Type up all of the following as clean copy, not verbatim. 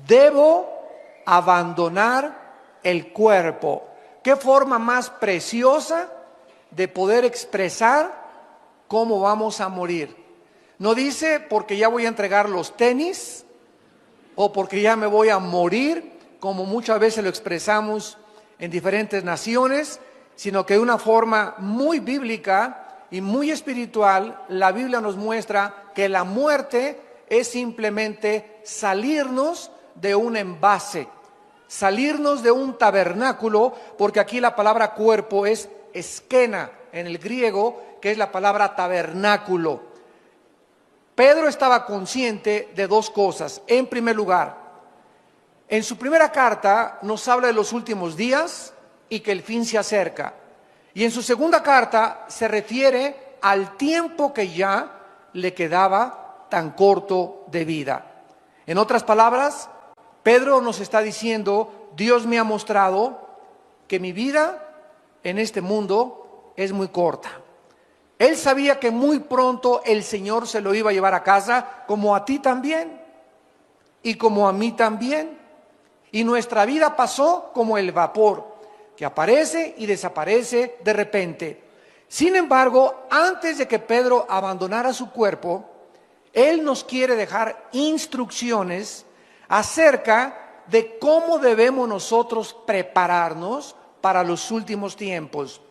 Debo abandonar el cuerpo. ¿Qué forma más preciosa de poder expresar cómo vamos a morir? No dice porque ya voy a entregar los tenis o porque ya me voy a morir, como muchas veces lo expresamos en diferentes naciones, sino que de una forma muy bíblica y muy espiritual, la Biblia nos muestra que la muerte es simplemente salirnos de un envase, salirnos de un tabernáculo, porque aquí la palabra cuerpo es esquena en el griego, que es la palabra tabernáculo. Pedro estaba consciente de dos cosas. En primer lugar, en su primera carta nos habla de los últimos días y que el fin se acerca. Y en su segunda carta se refiere al tiempo que ya le quedaba tan corto de vida. En otras palabras, Pedro nos está diciendo: Dios me ha mostrado que mi vida en este mundo es muy corta. Él sabía que muy pronto el Señor se lo iba a llevar a casa, como a ti también y como a mí también. Y nuestra vida pasó como el vapor, que aparece y desaparece de repente. Sin embargo, antes de que Pedro abandonara su cuerpo, él nos quiere dejar instrucciones acerca de cómo debemos nosotros prepararnos para los últimos tiempos.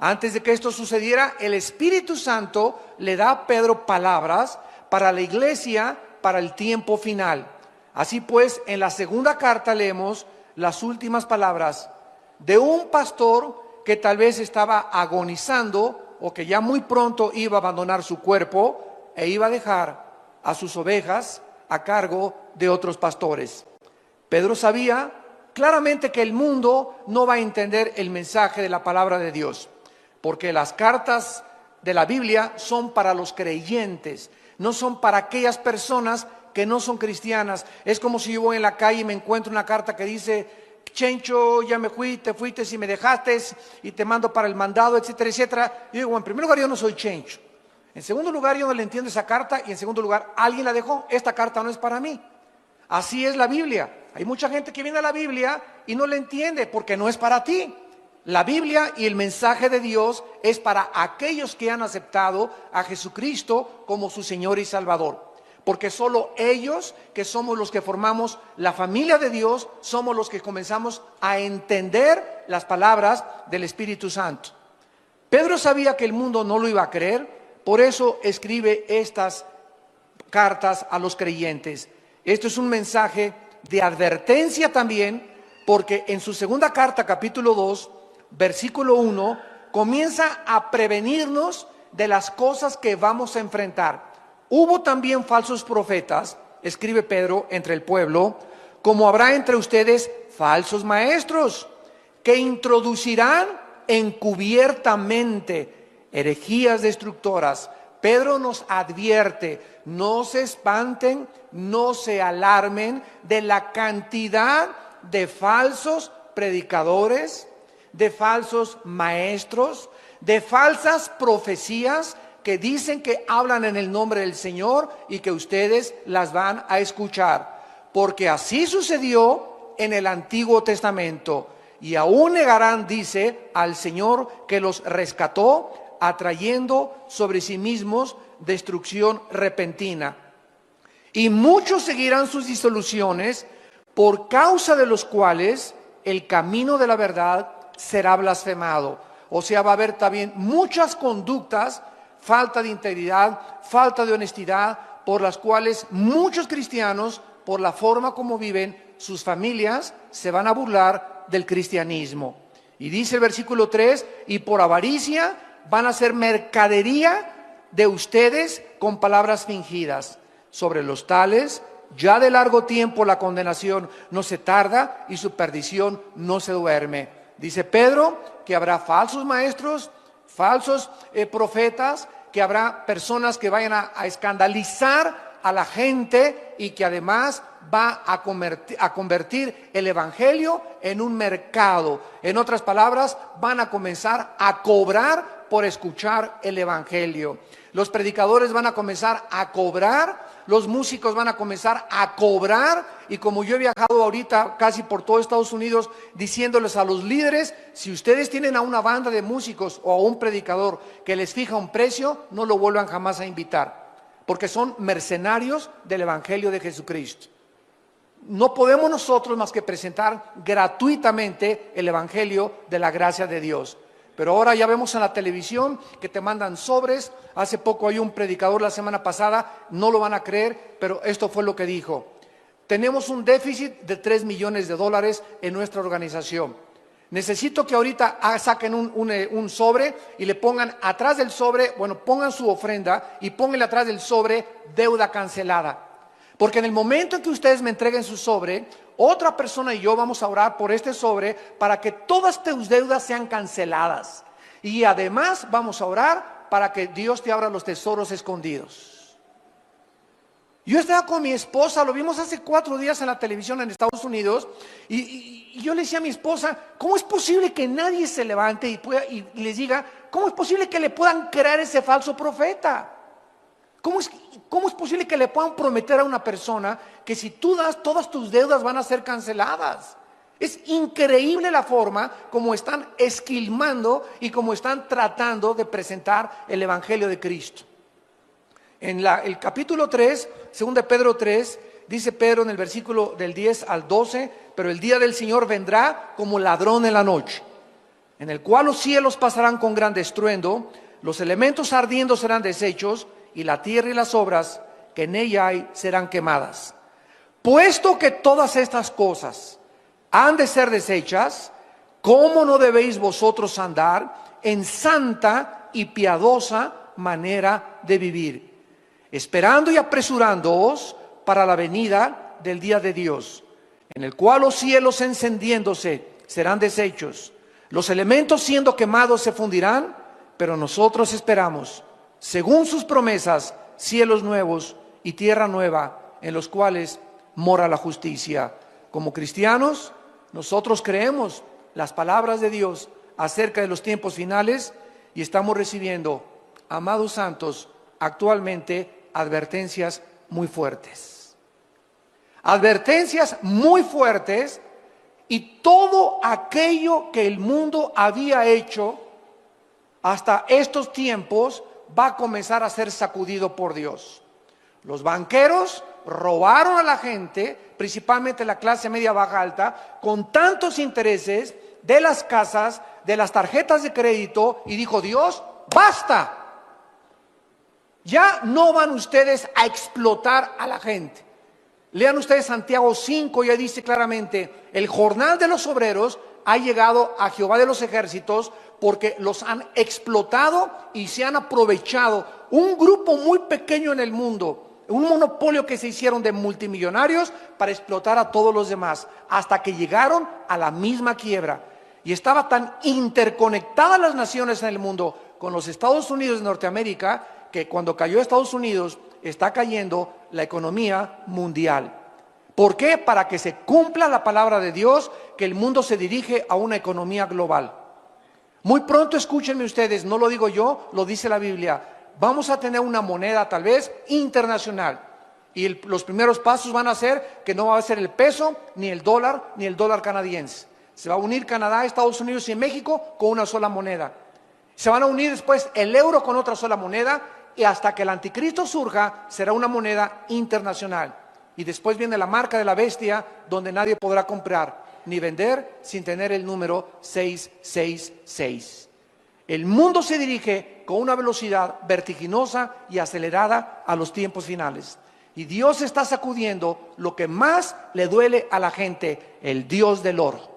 Antes de que esto sucediera, el Espíritu Santo le da a Pedro palabras para la iglesia, para el tiempo final. Así pues, en la segunda carta leemos las últimas palabras de un pastor que tal vez estaba agonizando o que ya muy pronto iba a abandonar su cuerpo e iba a dejar a sus ovejas a cargo de otros pastores. Pedro sabía claramente que el mundo no va a entender el mensaje de la palabra de Dios, porque las cartas de la Biblia son para los creyentes, no son para aquellas personas que no son cristianas. Es como si yo voy en la calle y me encuentro una carta que dice: Chencho, ya me fui, te fuiste y me dejaste y te mando para el mandado, etcétera, etcétera. Yo digo, en primer lugar, yo no soy Chencho. En segundo lugar, yo no le entiendo esa carta. Y en segundo lugar, alguien la dejó. Esta carta no es para mí. Así es la Biblia. Hay mucha gente que viene a la Biblia y no la entiende porque no es para ti. La Biblia y el mensaje de Dios es para aquellos que han aceptado a Jesucristo como su Señor y Salvador. Porque solo ellos, que somos los que formamos la familia de Dios, somos los que comenzamos a entender las palabras del Espíritu Santo. Pedro sabía que el mundo no lo iba a creer, por eso escribe estas cartas a los creyentes. Esto es un mensaje de advertencia también, porque en su segunda carta, capítulo 2, versículo 1, comienza a prevenirnos de las cosas que vamos a enfrentar. Hubo también falsos profetas, escribe Pedro, entre el pueblo, como habrá entre ustedes falsos maestros, que introducirán encubiertamente herejías destructoras. Pedro nos advierte: no se espanten, no se alarmen de la cantidad de falsos predicadores, de falsos maestros, de falsas profecías que dicen que hablan en el nombre del Señor y que ustedes las van a escuchar. Porque así sucedió en el Antiguo Testamento. Y aún negarán, dice, al Señor que los rescató, atrayendo sobre sí mismos destrucción repentina. Y muchos seguirán sus disoluciones, por causa de los cuales el camino de la verdad será blasfemado. O sea, va a haber también muchas conductas, falta de integridad, falta de honestidad, por las cuales muchos cristianos, por la forma como viven sus familias, se van a burlar del cristianismo. Y dice el versículo 3, y por avaricia van a hacer mercadería de ustedes con palabras fingidas. Sobre los tales, ya de largo tiempo la condenación no se tarda y su perdición no se duerme. Dice Pedro que habrá falsos maestros, falsos profetas, que habrá personas que vayan a escandalizar a la gente y que además va a convertir el evangelio en un mercado. En otras palabras, van a comenzar a cobrar por escuchar el evangelio. Los predicadores van a comenzar a cobrar los músicos van a comenzar a cobrar, y como yo he viajado ahorita casi por todo Estados Unidos diciéndoles a los líderes, si ustedes tienen a una banda de músicos o a un predicador que les fija un precio, no lo vuelvan jamás a invitar, porque son mercenarios del Evangelio de Jesucristo. No podemos nosotros más que presentar gratuitamente el Evangelio de la gracia de Dios. Pero ahora ya vemos en la televisión que te mandan sobres. Hace poco hay un predicador la semana pasada, no lo van a creer, pero esto fue lo que dijo. Tenemos un déficit de $3 millones en nuestra organización. Necesito que ahorita saquen un sobre y le pongan atrás del sobre, pongan su ofrenda y pónganle atrás del sobre deuda cancelada. Porque en el momento en que ustedes me entreguen su sobre, otra persona y yo vamos a orar por este sobre para que todas tus deudas sean canceladas. Y además vamos a orar para que Dios te abra los tesoros escondidos. Yo estaba con mi esposa, lo vimos hace 4 días en la televisión en Estados Unidos, y yo le decía a mi esposa, ¿cómo es posible que nadie se levante y les diga, cómo es posible que le puedan creer ese falso profeta? ¿Cómo es posible que le puedan prometer a una persona que si tú das, todas tus deudas van a ser canceladas? Es increíble la forma como están esquilmando y como están tratando de presentar el Evangelio de Cristo. En el capítulo 3, 2 de Pedro 3, dice Pedro en el versículo del 10 al 12, pero el día del Señor vendrá como ladrón en la noche, en el cual los cielos pasarán con gran estruendo, los elementos ardiendo serán deshechos, y la tierra y las obras que en ella hay serán quemadas. Puesto que todas estas cosas han de ser deshechas, ¿cómo no debéis vosotros andar en santa y piadosa manera de vivir, esperando y apresurándoos para la venida del día de Dios, en el cual los cielos encendiéndose serán deshechos, los elementos siendo quemados se fundirán, pero nosotros esperamos, según sus promesas, cielos nuevos y tierra nueva, en los cuales mora la justicia. Como cristianos, nosotros creemos las palabras de Dios acerca de los tiempos finales y estamos recibiendo, amados santos, actualmente advertencias muy fuertes. Advertencias muy fuertes, y todo aquello que el mundo había hecho hasta estos tiempos va a comenzar a ser sacudido por Dios. Los banqueros robaron a la gente, principalmente la clase media baja alta, con tantos intereses de las casas, de las tarjetas de crédito, y dijo Dios, basta. Ya no van ustedes a explotar a la gente. Lean ustedes Santiago 5, ya dice claramente, el jornal de los obreros ha llegado a Jehová de los ejércitos, porque los han explotado y se han aprovechado. Un grupo muy pequeño en el mundo, un monopolio que se hicieron de multimillonarios para explotar a todos los demás, hasta que llegaron a la misma quiebra. Y estaba tan interconectadas las naciones en el mundo con los Estados Unidos de Norteamérica, que cuando cayó Estados Unidos, está cayendo la economía mundial. ¿Por qué? Para que se cumpla la palabra de Dios, que el mundo se dirige a una economía global. Muy pronto, escúchenme ustedes, no lo digo yo, lo dice la Biblia, vamos a tener una moneda tal vez internacional, y los primeros pasos van a ser que no va a ser el peso, ni el dólar canadiense. Se va a unir Canadá, Estados Unidos y México con una sola moneda. Se van a unir después el euro con otra sola moneda, y hasta que el anticristo surja será una moneda internacional. Y después viene la marca de la bestia, donde nadie podrá comprar ni vender sin tener el número 666. El mundo se dirige con una velocidad vertiginosa y acelerada a los tiempos finales. Y Dios está sacudiendo lo que más le duele a la gente, el dios del oro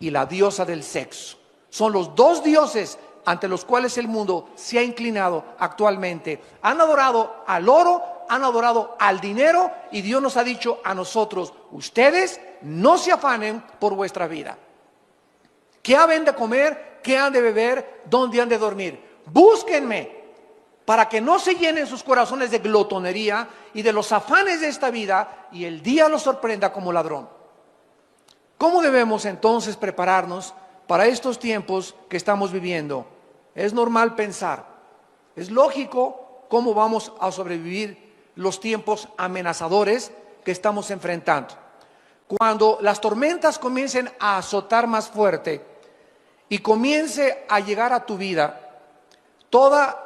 y la diosa del sexo. Son los dos dioses ante los cuales el mundo se ha inclinado actualmente. Han adorado al oro, han adorado al dinero, y Dios nos ha dicho a nosotros, ustedes no se afanen por vuestra vida. ¿Qué han de comer? ¿Qué han de beber? ¿Dónde han de dormir? Búsquenme, para que no se llenen sus corazones de glotonería y de los afanes de esta vida, y el día los sorprenda como ladrón. ¿Cómo debemos entonces prepararnos para estos tiempos que estamos viviendo? Es normal pensar, es lógico cómo vamos a sobrevivir, los tiempos amenazadores que estamos enfrentando. Cuando las tormentas comiencen a azotar más fuerte y comience a llegar a tu vida, toda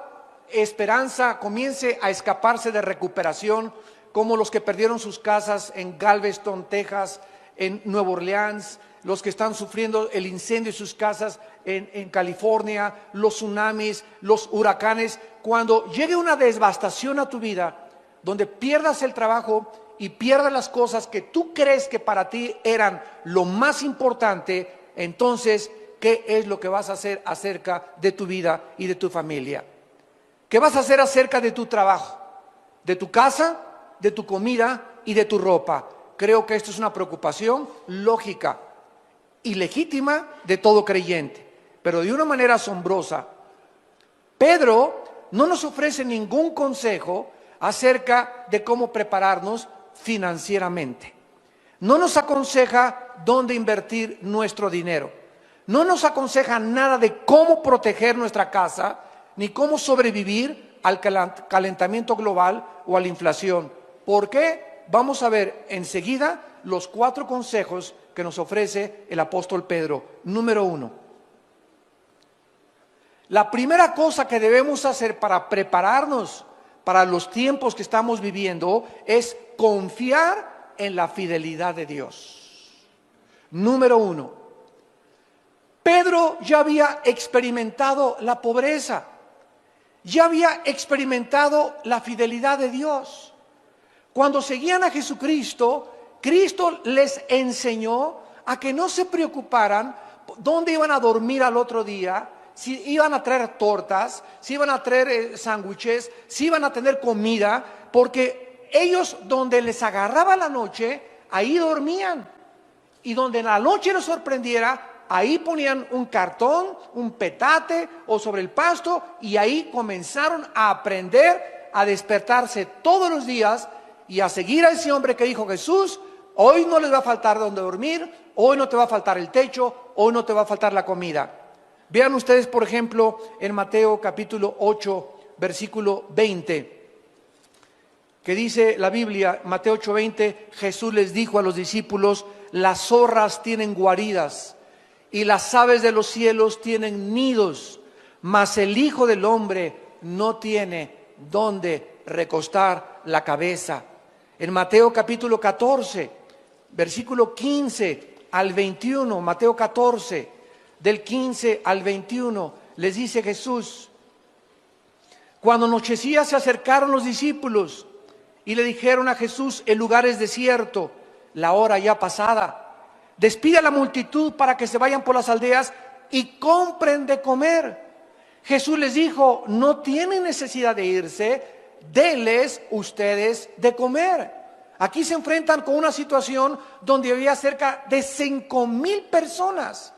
esperanza comience a escaparse de recuperación, como los que perdieron sus casas en Galveston, Texas, en Nueva Orleans, los que están sufriendo el incendio de sus casas en California, los tsunamis, los huracanes. Cuando llegue una devastación a tu vida, donde pierdas el trabajo y pierdas las cosas que tú crees que para ti eran lo más importante, entonces, ¿qué es lo que vas a hacer acerca de tu vida y de tu familia? ¿Qué vas a hacer acerca de tu trabajo, de tu casa, de tu comida y de tu ropa? Creo que esto es una preocupación lógica y legítima de todo creyente, pero de una manera asombrosa. Pedro no nos ofrece ningún consejo acerca de cómo prepararnos financieramente. No nos aconseja dónde invertir nuestro dinero. No nos aconseja nada de cómo proteger nuestra casa, ni cómo sobrevivir al calentamiento global o a la inflación. ¿Por qué? Vamos a ver enseguida los 4 consejos que nos ofrece el apóstol Pedro. Número 1. La primera cosa que debemos hacer para prepararnos para los tiempos que estamos viviendo es confiar en la fidelidad de Dios. Número 1. Pedro ya había experimentado la pobreza, ya había experimentado la fidelidad de Dios. Cuando seguían a Jesucristo, Cristo les enseñó a que no se preocuparan dónde iban a dormir al otro día, si iban a traer tortas, si iban a traer sándwiches, si iban a tener comida, porque ellos donde les agarraba la noche, ahí dormían. Y donde en la noche les sorprendiera, ahí ponían un cartón, un petate o sobre el pasto, y ahí comenzaron a aprender a despertarse todos los días y a seguir a ese hombre que dijo Jesús: hoy no les va a faltar donde dormir, hoy no te va a faltar el techo, hoy no te va a faltar la comida. Vean ustedes, por ejemplo, en Mateo capítulo 8, versículo 20, que dice la Biblia, Mateo 8:20, Jesús les dijo a los discípulos: las zorras tienen guaridas y las aves de los cielos tienen nidos, mas el Hijo del Hombre no tiene donde recostar la cabeza. En Mateo capítulo 14, versículo 15 al 21, Mateo 14, del 15 al 21, les dice Jesús: cuando anochecía se acercaron los discípulos y le dijeron a Jesús: el lugar es desierto, la hora ya pasada. Despide a la multitud para que se vayan por las aldeas y compren de comer. Jesús les dijo: no tienen necesidad de irse, denles ustedes de comer. Aquí se enfrentan con una situación donde había cerca de 5,000 personas.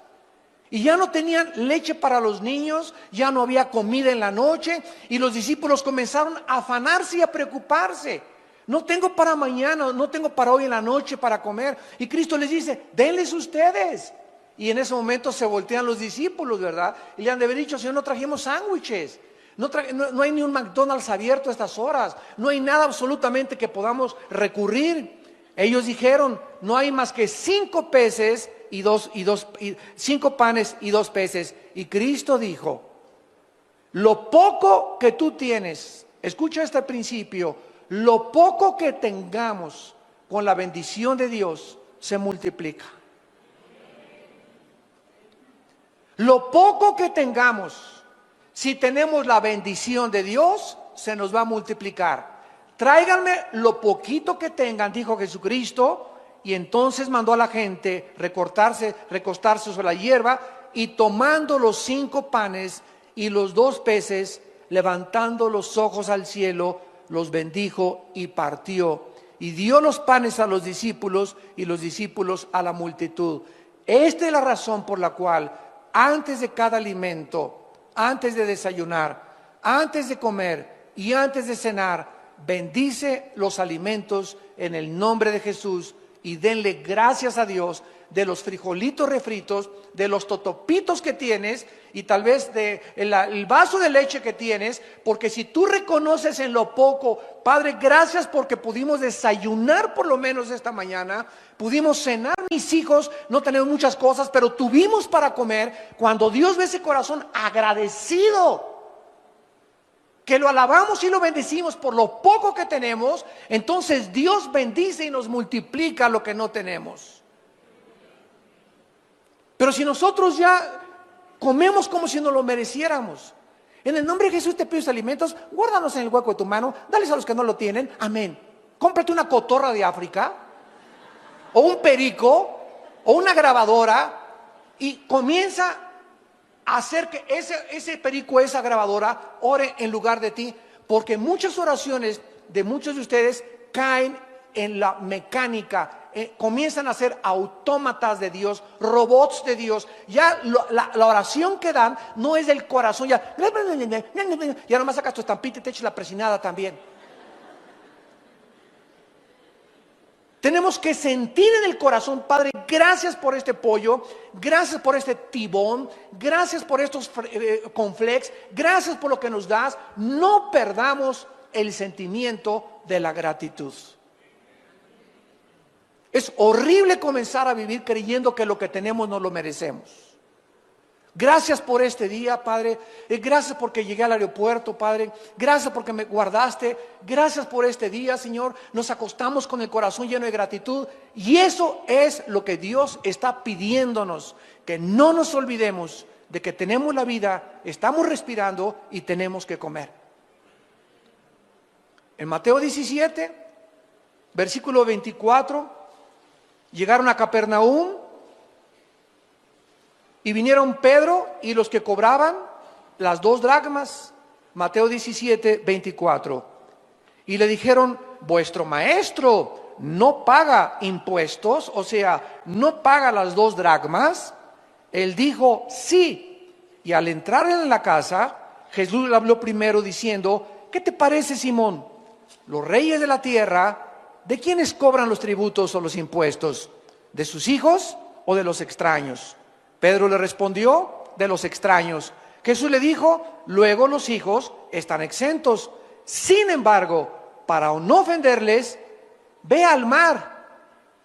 Y ya no tenían leche para los niños, ya no había comida en la noche, y los discípulos comenzaron a afanarse y a preocuparse. No tengo para mañana, no tengo para hoy en la noche para comer. Y Cristo les dice: denles ustedes. Y en ese momento se voltean los discípulos, ¿verdad? Y le han de haber dicho: Señor, no trajimos sándwiches. No hay ni un McDonald's abierto a estas horas. No hay nada absolutamente que podamos recurrir. Ellos dijeron: no hay más que 5 peces y 5 panes y 2 peces. Y Cristo dijo: lo poco que tú tienes, escucha este principio, lo poco que tengamos con la bendición de Dios se multiplica. Lo poco que tengamos, si tenemos la bendición de Dios, se nos va a multiplicar. Tráiganme lo poquito que tengan, dijo Jesucristo, y entonces mandó a la gente recostarse sobre la hierba, y tomando los 5 panes y los 2 peces, levantando los ojos al cielo, los bendijo y partió, y dio los panes a los discípulos y los discípulos a la multitud. Esta es la razón por la cual antes de cada alimento, antes de desayunar, antes de comer y antes de cenar, bendice los alimentos en el nombre de Jesús y denle gracias a Dios de los frijolitos refritos, de los totopitos que tienes y tal vez de el vaso de leche que tienes, porque si tú reconoces en lo poco, Padre, gracias porque pudimos desayunar por lo menos esta mañana, pudimos cenar, mis hijos, no tenemos muchas cosas, pero tuvimos para comer. Cuando Dios ve ese corazón agradecido, que lo alabamos y lo bendecimos por lo poco que tenemos, entonces Dios bendice y nos multiplica lo que no tenemos. Pero si nosotros ya comemos como si no lo mereciéramos, en el nombre de Jesús te pido alimentos, guárdanos en el hueco de tu mano, dales a los que no lo tienen, amén. Cómprate una cotorra de África, o un perico, o una grabadora, y comienza a hacer que ese perico, esa grabadora, ore en lugar de ti, porque muchas oraciones de muchos de ustedes caen en la mecánica, comienzan a ser autómatas de Dios, robots de Dios. Ya la oración que dan no es del corazón, ya nomás sacas tu estampita y te echas la presinada también. Tenemos que sentir en el corazón, Padre, gracias por este pollo, gracias por este tibón, gracias por estos cornflakes, gracias por lo que nos das. No perdamos el sentimiento de la gratitud. Es horrible comenzar a vivir creyendo que lo que tenemos no lo merecemos. Gracias por este día, Padre. Gracias porque llegué al aeropuerto, Padre. Gracias porque me guardaste. Gracias por este día, Señor. Nos acostamos con el corazón lleno de gratitud. Y eso es lo que Dios está pidiéndonos. Que no nos olvidemos de que tenemos la vida, estamos respirando y tenemos que comer. En Mateo 17, versículo 24... llegaron a Capernaum y vinieron Pedro y los que cobraban las 2 dracmas, Mateo 17, 24. Y le dijeron, vuestro maestro no paga impuestos, o sea, no paga las 2 dracmas. Él dijo, sí. Y al entrar en la casa, Jesús le habló primero diciendo, ¿qué te parece, Simón? Los reyes de la tierra, ¿de quiénes cobran los tributos o los impuestos? ¿De sus hijos o de los extraños? Pedro le respondió, de los extraños. Jesús le dijo, luego los hijos están exentos. Sin embargo, para no ofenderles, ve al mar,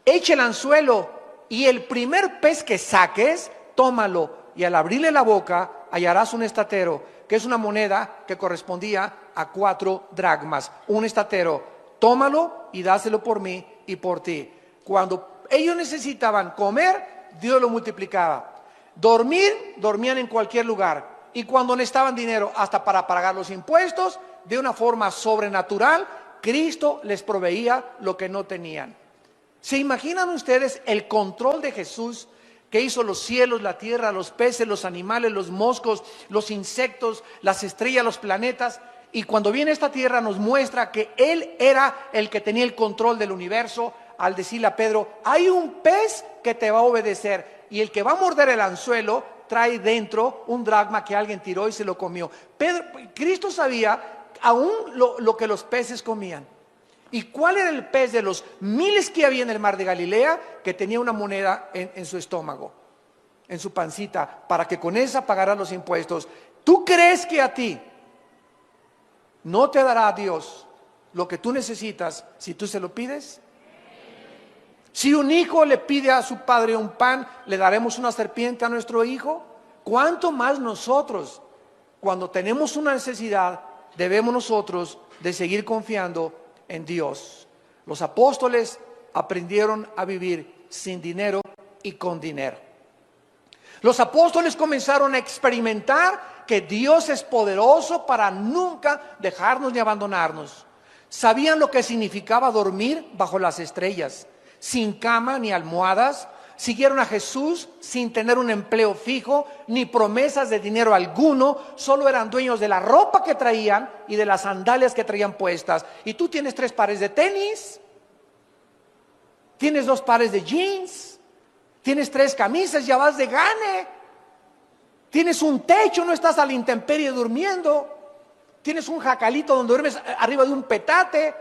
echa el anzuelo y el primer pez que saques, tómalo, y al abrirle la boca hallarás un estatero, que es una moneda que correspondía a 4 dracmas. Un estatero, tómalo y dáselo por mí y por ti. Cuando ellos necesitaban comer, Dios lo multiplicaba. Dormir, dormían en cualquier lugar. Y cuando necesitaban dinero hasta para pagar los impuestos, de una forma sobrenatural, Cristo les proveía lo que no tenían. ¿Se imaginan ustedes el control de Jesús, que hizo los cielos, la tierra, los peces, los animales, los moscos, los insectos, las estrellas, los planetas? Y cuando viene a esta tierra nos muestra que Él era el que tenía el control del universo, al decirle a Pedro, hay un pez que te va a obedecer, y el que va a morder el anzuelo trae dentro un dracma que alguien tiró y se lo comió. Cristo sabía aún lo que los peces comían. ¿Y cuál era el pez de los miles que había en el mar de Galilea? Que tenía una moneda en su estómago, en su pancita, para que con esa pagara los impuestos. ¿Tú crees que a ti no te dará Dios lo que tú necesitas si tú se lo pides? Si un hijo le pide a su padre un pan, ¿le daremos una serpiente a nuestro hijo? ¿Cuánto más nosotros, cuando tenemos una necesidad, debemos nosotros de seguir confiando en Dios? Los apóstoles aprendieron a vivir sin dinero y con dinero. Los apóstoles comenzaron a experimentar que Dios es poderoso para nunca dejarnos ni abandonarnos. Sabían lo que significaba dormir bajo las estrellas, sin cama ni almohadas. Siguieron a Jesús sin tener un empleo fijo ni promesas de dinero alguno. Solo eran dueños de la ropa que traían y de las sandalias que traían puestas. Y tú tienes 3 pares de tenis, tienes 2 pares de jeans, tienes 3 camisas, ya vas de gane. Tienes un techo, no estás a la intemperie durmiendo. Tienes un jacalito donde duermes arriba de un petate.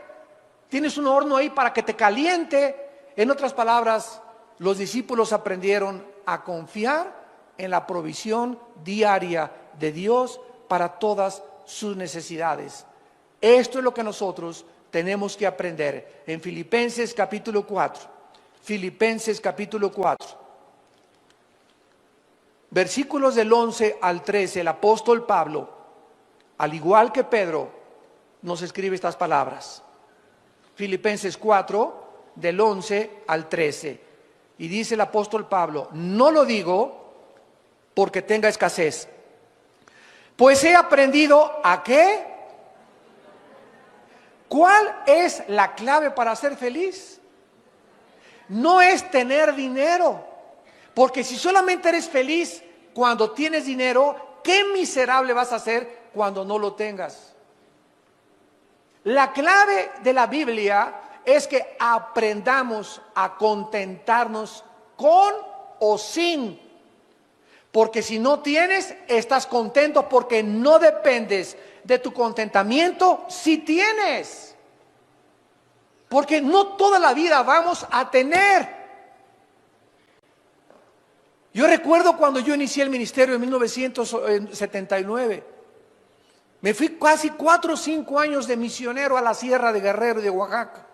Tienes un horno ahí para que te caliente. En otras palabras, los discípulos aprendieron a confiar en la provisión diaria de Dios para todas sus necesidades. Esto es lo que nosotros tenemos que aprender. En Filipenses capítulo 4, Filipenses capítulo 4, versículos del 11 al 13, el apóstol Pablo, al igual que Pedro, nos escribe estas palabras. Filipenses 4, del 11 al 13. Y dice el apóstol Pablo: no lo digo porque tenga escasez, pues he aprendido ¿a qué? ¿Cuál es la clave para ser feliz? No es tener dinero, porque si solamente eres feliz cuando tienes dinero, qué miserable vas a ser cuando no lo tengas. La clave de la Biblia es que aprendamos a contentarnos con o sin. Porque si no tienes, estás contento porque no dependes de tu contentamiento si tienes. Porque no toda la vida vamos a tener. Yo recuerdo cuando yo inicié el ministerio en 1979. Me fui casi 4 o 5 años de misionero a la sierra de Guerrero y de Oaxaca.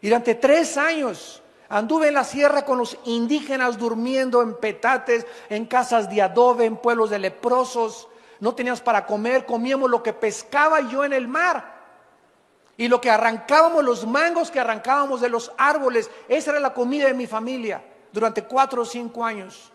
Y durante 3 años anduve en la sierra con los indígenas durmiendo en petates, en casas de adobe, en pueblos de leprosos. No teníamos para comer, comíamos lo que pescaba yo en el mar. Y lo que arrancábamos, los mangos que arrancábamos de los árboles, esa era la comida de mi familia durante 4 o 5 años.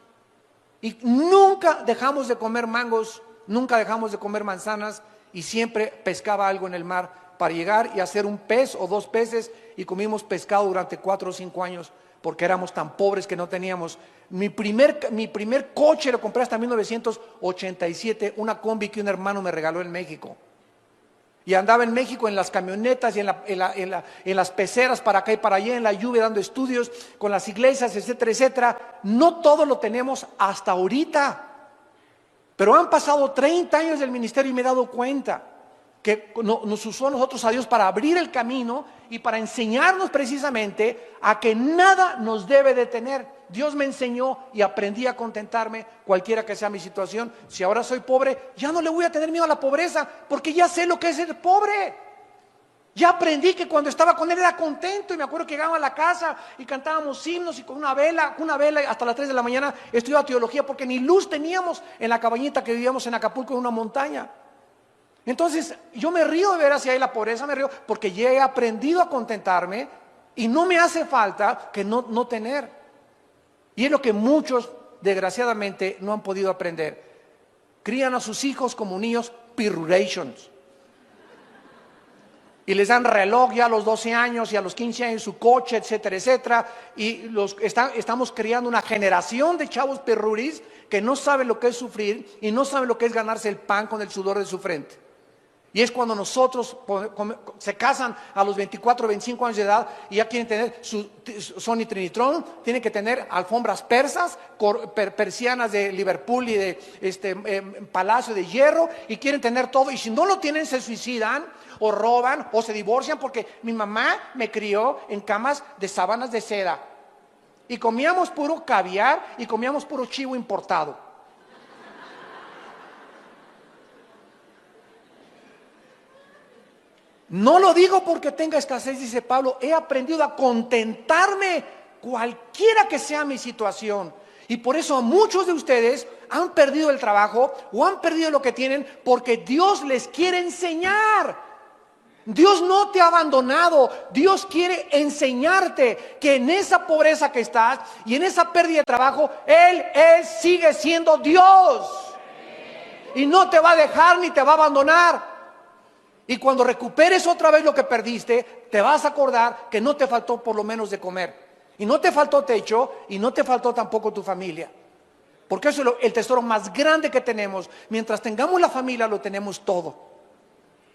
Y nunca dejamos de comer mangos, nunca dejamos de comer manzanas, y siempre pescaba algo en el mar para llegar y hacer un pez o 2 peces, y comimos pescado durante 4 o 5 años porque éramos tan pobres que no teníamos. Mi primer coche lo compré hasta 1987, una combi que un hermano me regaló en México. Y andaba en México en las camionetas y en las peceras para acá y para allá, en la lluvia, dando estudios con las iglesias, etcétera, etcétera. No todo lo tenemos hasta ahorita. Pero han pasado 30 años del ministerio y me he dado cuenta que nos usó a nosotros a Dios para abrir el camino y para enseñarnos precisamente a que nada nos debe detener. Dios me enseñó y aprendí a contentarme cualquiera que sea mi situación. Si ahora soy pobre, ya no le voy a tener miedo a la pobreza, porque ya sé lo que es ser pobre. Ya aprendí que cuando estaba con él era contento, y me acuerdo que llegaba a la casa y cantábamos himnos, y con una vela hasta las 3 de la mañana estudiaba teología, porque ni luz teníamos en la cabañita que vivíamos en Acapulco, en una montaña. Entonces yo me río de ver hacia ahí la pobreza, me río porque ya he aprendido a contentarme y no me hace falta que no tener. Y es lo que muchos desgraciadamente no han podido aprender. Crían a sus hijos como niños pirrurations. Y les dan reloj ya a los 12 años y a los 15 años su coche, etcétera, etcétera. Y estamos criando una generación de chavos perruris que no saben lo que es sufrir y no saben lo que es ganarse el pan con el sudor de su frente. Y es cuando nosotros se casan a los 24, 25 años de edad y ya quieren tener su Sony Trinitron, tienen que tener alfombras persas, persianas de Liverpool y de Palacio de Hierro, y quieren tener todo. Y si no lo tienen, se suicidan o roban o se divorcian, porque mi mamá me crió en camas de sábanas de seda. Y comíamos puro caviar y comíamos puro chivo importado. No lo digo porque tenga escasez, dice Pablo, he aprendido a contentarme cualquiera que sea mi situación. Y por eso a muchos de ustedes han perdido el trabajo o han perdido lo que tienen, porque Dios les quiere enseñar. Dios no te ha abandonado. Dios quiere enseñarte que en esa pobreza que estás y en esa pérdida de trabajo, Él sigue siendo Dios. Y no te va a dejar ni te va a abandonar. Y cuando recuperes otra vez lo que perdiste, te vas a acordar que no te faltó por lo menos de comer. Y no te faltó techo, y no te faltó tampoco tu familia. Porque eso es el tesoro más grande que tenemos. Mientras tengamos la familia, lo tenemos todo.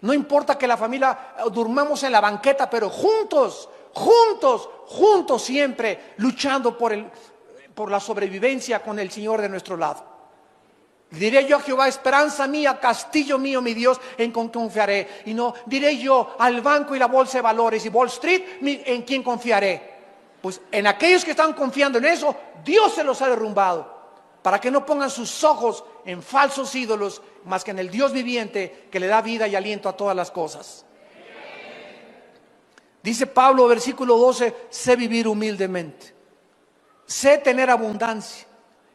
No importa que la familia durmamos en la banqueta, pero juntos siempre, luchando por la sobrevivencia con el Señor de nuestro lado. Diré yo a Jehová, esperanza mía, castillo mío, mi Dios, en quien confiaré. Y no diré yo al banco y la bolsa de valores y Wall Street, en quien confiaré. Pues en aquellos que están confiando en eso, Dios se los ha derrumbado, para que no pongan sus ojos en falsos ídolos, más que en el Dios viviente que le da vida y aliento a todas las cosas. Dice Pablo, versículo 12, sé vivir humildemente, sé tener abundancia,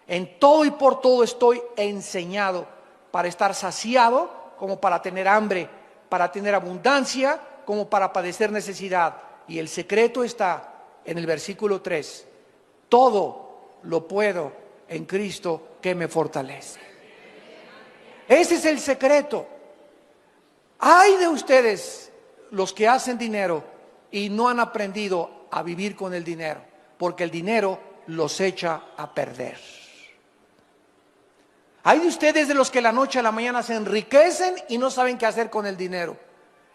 en todo y por todo estoy enseñado, para estar saciado como para tener hambre, para tener abundancia como para padecer necesidad. Y el secreto está en el versículo 3, todo lo puedo en Cristo que me fortalece. Ese es el secreto. Ay de ustedes los que hacen dinero y no han aprendido a vivir con el dinero, porque el dinero los echa a perder. Hay de ustedes de los que la noche a la mañana se enriquecen y no saben qué hacer con el dinero.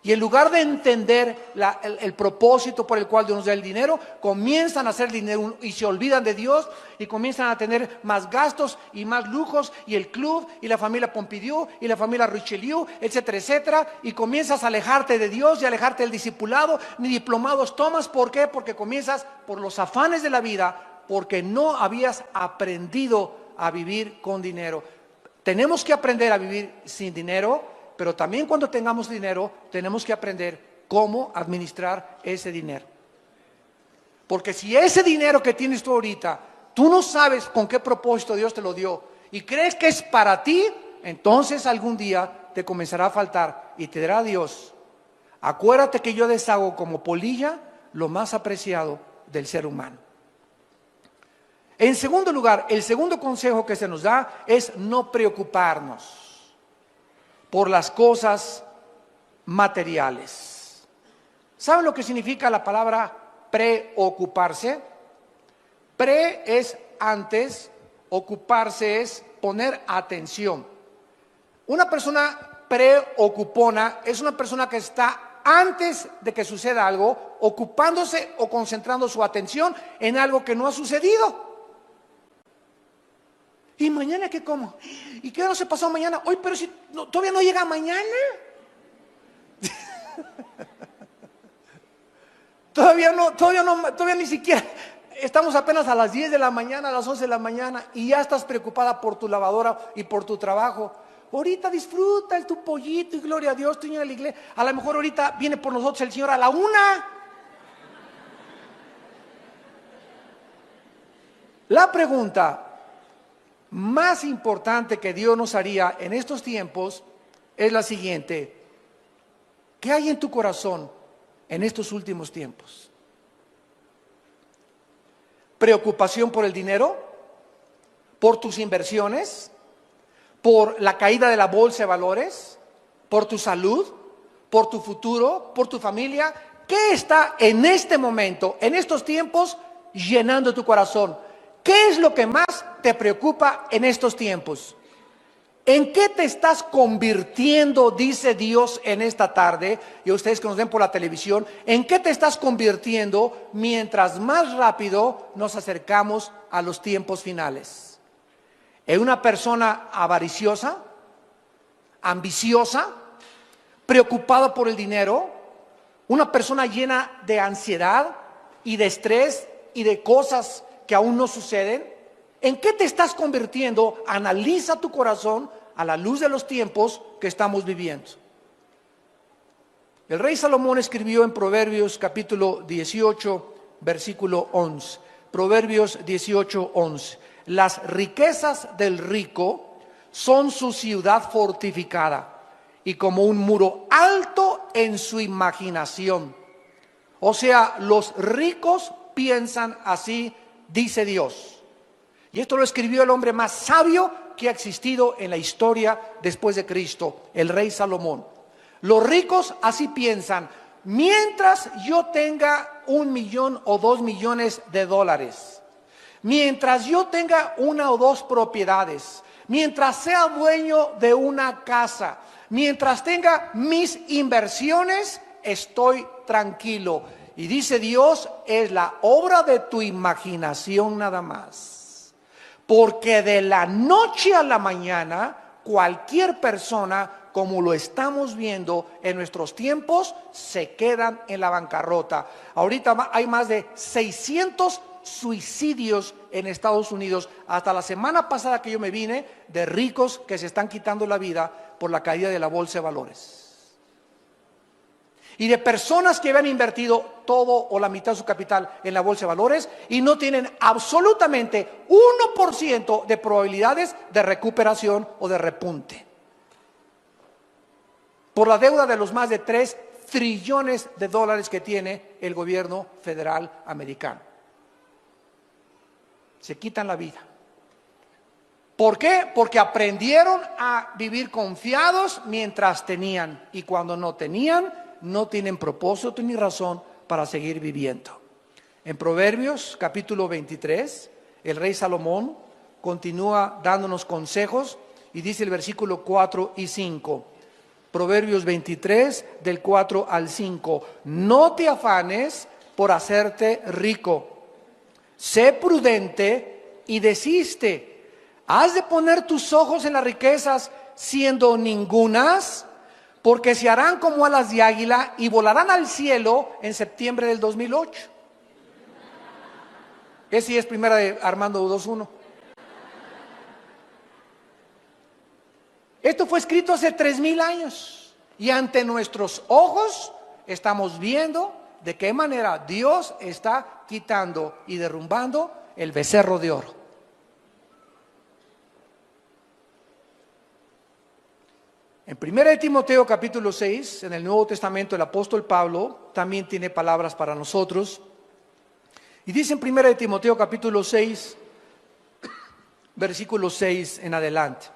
Y en lugar de entender el propósito por el cual Dios nos da el dinero, comienzan a hacer dinero y se olvidan de Dios y comienzan a tener más gastos y más lujos, y el club y la familia Pompidou y la familia Richelieu, etcétera, etcétera, y comienzas a alejarte de Dios y alejarte del discipulado. Ni diplomados tomas. ¿Por qué? Porque comienzas por los afanes de la vida, porque no habías aprendido a vivir con dinero. Tenemos que aprender a vivir sin dinero, pero también cuando tengamos dinero tenemos que aprender cómo administrar ese dinero. Porque si ese dinero que tienes tú ahorita, tú no sabes con qué propósito Dios te lo dio y crees que es para ti, entonces algún día te comenzará a faltar y te dirá Dios: acuérdate que yo deshago como polilla lo más apreciado del ser humano. En segundo lugar, el segundo consejo que se nos da es no preocuparnos por las cosas materiales. ¿Saben lo que significa la palabra preocuparse? Pre es antes, ocuparse es poner atención. Una persona preocupona es una persona que está antes de que suceda algo, ocupándose o concentrando su atención en algo que no ha sucedido. ¿Y mañana qué como? ¿Y qué no se pasó mañana? Hoy, pero si todavía no llega mañana. Todavía ni siquiera. Estamos apenas a las 10 de la mañana, a las 11 de la mañana, y ya estás preocupada por tu lavadora y por tu trabajo. Ahorita disfruta tu pollito y gloria a Dios, tú en la iglesia. A lo mejor ahorita viene por nosotros el Señor a la 1. La pregunta más importante que Dios nos haría en estos tiempos es la siguiente: ¿qué hay en tu corazón en estos últimos tiempos? ¿Preocupación por el dinero? ¿Por tus inversiones? ¿Por la caída de la bolsa de valores? ¿Por tu salud? ¿Por tu futuro? ¿Por tu familia? ¿Qué está en este momento, en estos tiempos, llenando tu corazón? ¿Qué es lo que más te preocupa en estos tiempos? ¿En qué te estás convirtiendo, dice Dios en esta tarde? Y ustedes que nos ven por la televisión, ¿en qué te estás convirtiendo mientras más rápido nos acercamos a los tiempos finales? ¿En una persona avariciosa, ambiciosa, preocupada por el dinero? ¿Una persona llena de ansiedad y de estrés y de cosas que aún no suceden? ¿En qué te estás convirtiendo? Analiza tu corazón a la luz de los tiempos que estamos viviendo. El rey Salomón escribió en Proverbios capítulo 18, versículo 11. Proverbios 18, 11. Las riquezas del rico son su ciudad fortificada y como un muro alto en su imaginación. O sea, los ricos piensan así, dice Dios. Y esto lo escribió el hombre más sabio que ha existido en la historia después de Cristo, el rey Salomón. Los ricos así piensan: mientras yo tenga 1 millón o 2 millones de dólares, mientras yo tenga 1 o 2 propiedades, mientras sea dueño de una casa, mientras tenga mis inversiones, estoy tranquilo. Y dice Dios, es la obra de tu imaginación nada más. Porque de la noche a la mañana cualquier persona como lo estamos viendo en nuestros tiempos, se quedan en la bancarrota. Ahorita hay más de 600 suicidios en Estados Unidos, hasta la semana pasada que yo me vine, de ricos que se están quitando la vida por la caída de la bolsa de valores. Y de personas que habían invertido todo o la mitad de su capital en la bolsa de valores y no tienen absolutamente 1% de probabilidades de recuperación o de repunte. Por la deuda de los más de 3 trillones de dólares que tiene el gobierno federal americano. Se quitan la vida. ¿Por qué? Porque aprendieron a vivir confiados mientras tenían, y cuando no tenían, no tienen propósito ni razón para seguir viviendo. En Proverbios capítulo 23, el rey Salomón continúa dándonos consejos y dice el versículo 4 y 5. Proverbios 23 del 4 al 5. No te afanes por hacerte rico. Sé prudente y desiste. ¿Has de poner tus ojos en las riquezas siendo ningunas? Porque se harán como alas de águila y volarán al cielo en septiembre del 2008. Ese es primera de Armando 2.1. Esto fue escrito hace 3000 años y ante nuestros ojos estamos viendo de qué manera Dios está quitando y derrumbando el becerro de oro. En 1 Timoteo capítulo 6, en el Nuevo Testamento, el apóstol Pablo también tiene palabras para nosotros. Y dice en 1 Timoteo capítulo 6, versículo 6 en adelante.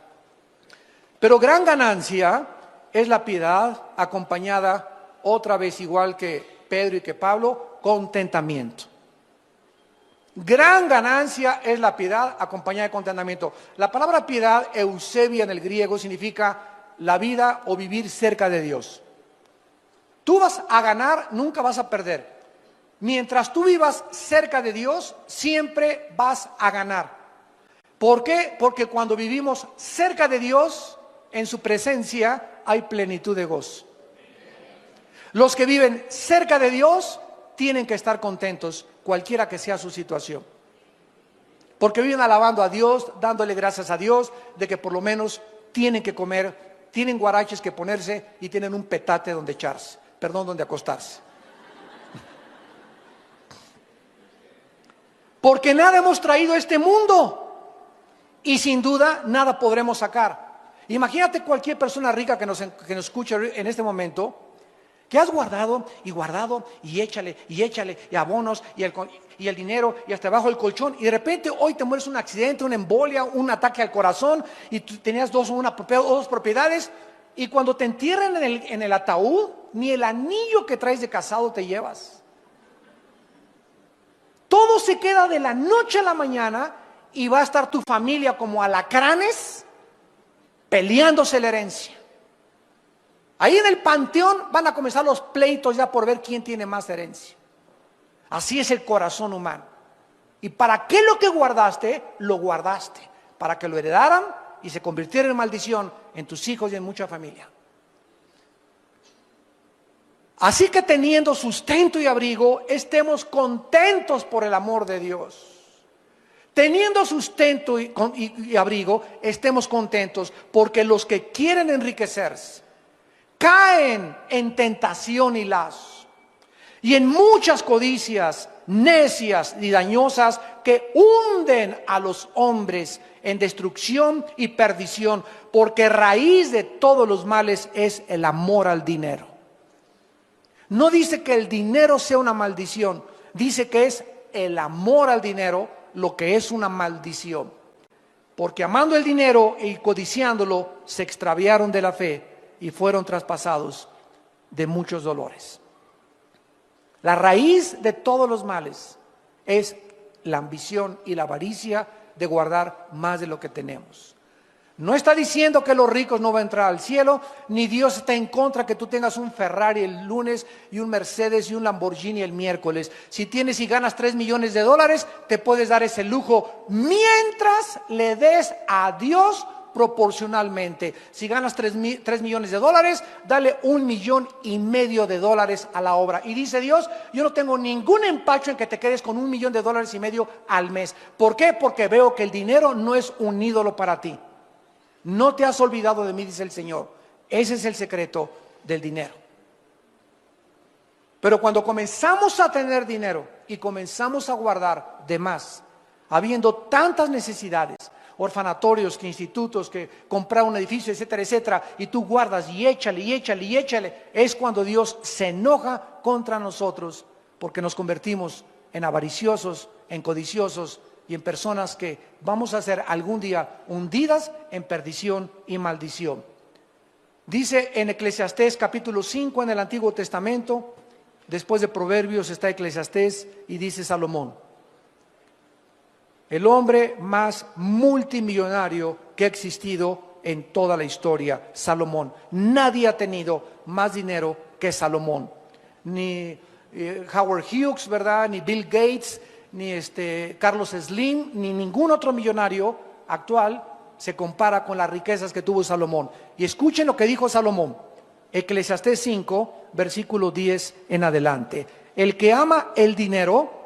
Pero gran ganancia es la piedad acompañada, otra vez igual que Pedro y que Pablo, contentamiento. Gran ganancia es la piedad acompañada de contentamiento. La palabra piedad, eusebia en el griego, significa la vida o vivir cerca de Dios. Tú vas a ganar, nunca vas a perder. Mientras tú vivas cerca de Dios, siempre vas a ganar. ¿Por qué? Porque cuando vivimos cerca de Dios, en su presencia hay plenitud de gozo. Los que viven cerca de Dios tienen que estar contentos, cualquiera que sea su situación. Porque viven alabando a Dios, dándole gracias a Dios, de que por lo menos tienen que comer, tienen guaraches que ponerse y tienen un petate donde echarse, donde acostarse. Porque nada hemos traído a este mundo y sin duda nada podremos sacar. Imagínate cualquier persona rica que nos escuche en este momento, que has guardado y échale y abonos y el dinero y hasta abajo el colchón, y de repente hoy te mueres un accidente, una embolia, un ataque al corazón y tú tenías dos propiedades, y cuando te entierran en el ataúd, ni el anillo que traes de casado te llevas. Todo se queda de la noche a la mañana y va a estar tu familia como alacranes peleándose la herencia. Ahí en el panteón van a comenzar los pleitos ya por ver quién tiene más herencia. Así es el corazón humano. ¿Y para qué lo que guardaste? Lo guardaste para que lo heredaran y se convirtiera en maldición en tus hijos y en mucha familia. Así que teniendo sustento y abrigo, estemos contentos por el amor de Dios. Teniendo sustento y abrigo, estemos contentos, porque los que quieren enriquecerse caen en tentación y lazo, y en muchas codicias necias y dañosas que hunden a los hombres en destrucción y perdición, porque raíz de todos los males es el amor al dinero. No dice que el dinero sea una maldición, dice que es el amor al dinero lo que es una maldición. Porque amando el dinero y codiciándolo, se extraviaron de la fe y fueron traspasados de muchos dolores. La raíz de todos los males es la ambición y la avaricia de guardar más de lo que tenemos. No está diciendo que los ricos no van a entrar al cielo, ni Dios está en contra que tú tengas un Ferrari el lunes y un Mercedes y un Lamborghini el miércoles. Si tienes y ganas 3 millones de dólares, te puedes dar ese lujo mientras le des a Dios proporcionalmente. Si ganas 3 millones de dólares, dale $1,500,000 a la obra. Y dice Dios, yo no tengo ningún empacho en que te quedes con $1,500,000 al mes. ¿Por qué? Porque veo que el dinero no es un ídolo para ti. No te has olvidado de mí, dice el Señor. Ese es el secreto del dinero. Pero cuando comenzamos a tener dinero y comenzamos a guardar de más, habiendo tantas necesidades, orfanatorios, que institutos, que comprar un edificio, etcétera, etcétera, y tú guardas y échale, y échale, y échale, es cuando Dios se enoja contra nosotros, porque nos convertimos en avariciosos, en codiciosos y en personas que vamos a ser algún día hundidas en perdición y maldición. Dice en Eclesiastés capítulo 5 en el Antiguo Testamento, después de Proverbios está Eclesiastés, y dice Salomón: el hombre más multimillonario que ha existido en toda la historia, Salomón. Nadie ha tenido más dinero que Salomón. Ni Howard Hughes, ¿verdad? Ni Bill Gates, ni Carlos Slim, ni ningún otro millonario actual se compara con las riquezas que tuvo Salomón. Y escuchen lo que dijo Salomón. Eclesiastés 5, versículo 10 en adelante. El que ama el dinero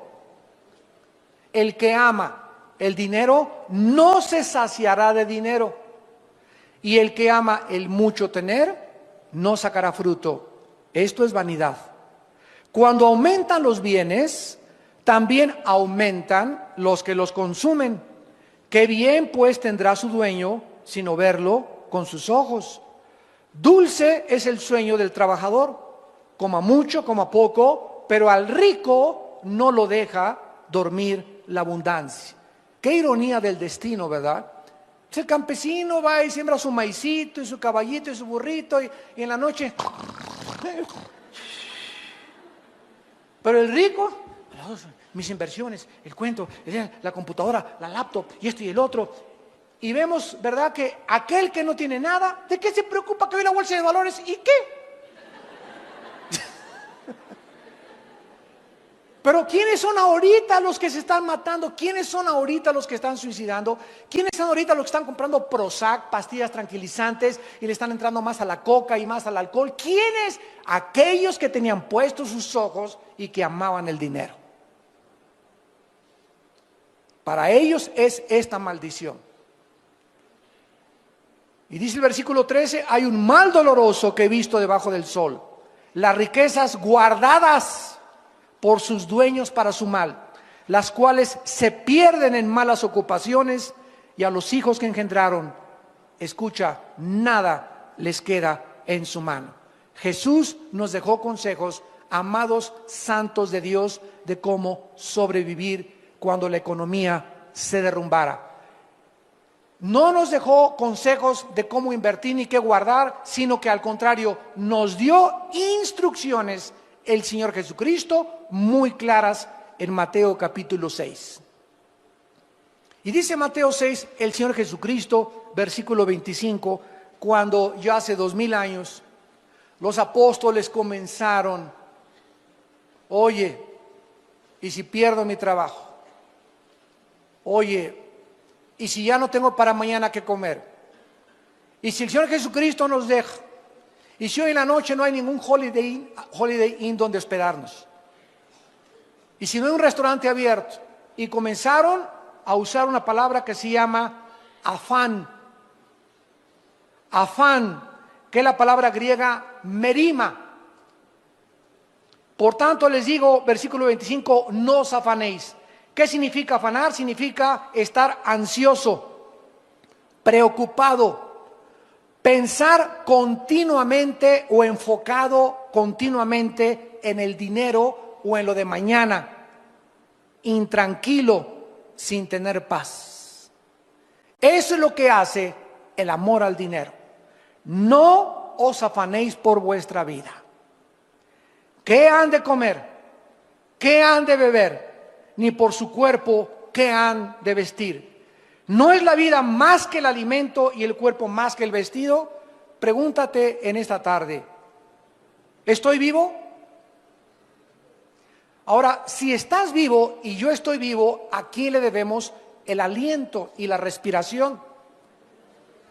no se saciará de dinero, y el que ama el mucho tener no sacará fruto. Esto es vanidad. Cuando aumentan los bienes, también aumentan los que los consumen. Qué bien pues tendrá su dueño sino verlo con sus ojos. Dulce es el sueño del trabajador, coma mucho, coma poco, pero al rico no lo deja dormir la abundancia. Qué ironía del destino, ¿verdad? El campesino va y siembra su maicito y su caballito y su burrito, y en la noche... Pero el rico, mis inversiones, el cuento, la computadora, la laptop y esto y el otro. Y vemos, ¿verdad?, que aquel que no tiene nada, ¿de qué se preocupa que ve la bolsa de valores? ¿Y qué? Pero ¿quiénes son ahorita los que se están matando? ¿Quiénes son ahorita los que están suicidando? ¿Quiénes son ahorita los que están comprando Prozac, pastillas tranquilizantes, y le están entrando más a la coca y más al alcohol? ¿Quiénes? Aquellos que tenían puestos sus ojos y que amaban el dinero. Para ellos es esta maldición. Y dice el versículo 13, hay un mal doloroso que he visto debajo del sol, las riquezas guardadas por sus dueños para su mal, las cuales se pierden en malas ocupaciones, y a los hijos que engendraron, escucha, nada les queda en su mano. Jesús nos dejó consejos, amados santos de Dios, de cómo sobrevivir cuando la economía se derrumbara. No nos dejó consejos de cómo invertir ni qué guardar, sino que al contrario, nos dio instrucciones el Señor Jesucristo muy claras en Mateo capítulo 6. Y dice Mateo 6, el Señor Jesucristo, versículo 25, cuando ya hace 2000 años los apóstoles comenzaron: oye, ¿y si pierdo mi trabajo? Oye, ¿y si ya no tengo para mañana qué comer? ¿Y si el Señor Jesucristo nos deja? ¿Y si hoy en la noche no hay ningún Holiday Inn donde hospedarnos? ¿Y si no hay un restaurante abierto? Y comenzaron a usar una palabra que se llama afán. Afán, que es la palabra griega merima. Por tanto les digo, versículo 25, no os afanéis. ¿Qué significa afanar? Significa estar ansioso, preocupado, pensar continuamente o enfocado continuamente en el dinero o en lo de mañana, intranquilo, sin tener paz. Eso es lo que hace el amor al dinero. No os afanéis por vuestra vida. ¿Qué han de comer? ¿Qué han de beber? Ni por su cuerpo, ¿qué han de vestir? ¿No es la vida más que el alimento y el cuerpo más que el vestido? Pregúntate en esta tarde, ¿estoy vivo? Ahora, si estás vivo y yo estoy vivo, ¿a quién le debemos el aliento y la respiración?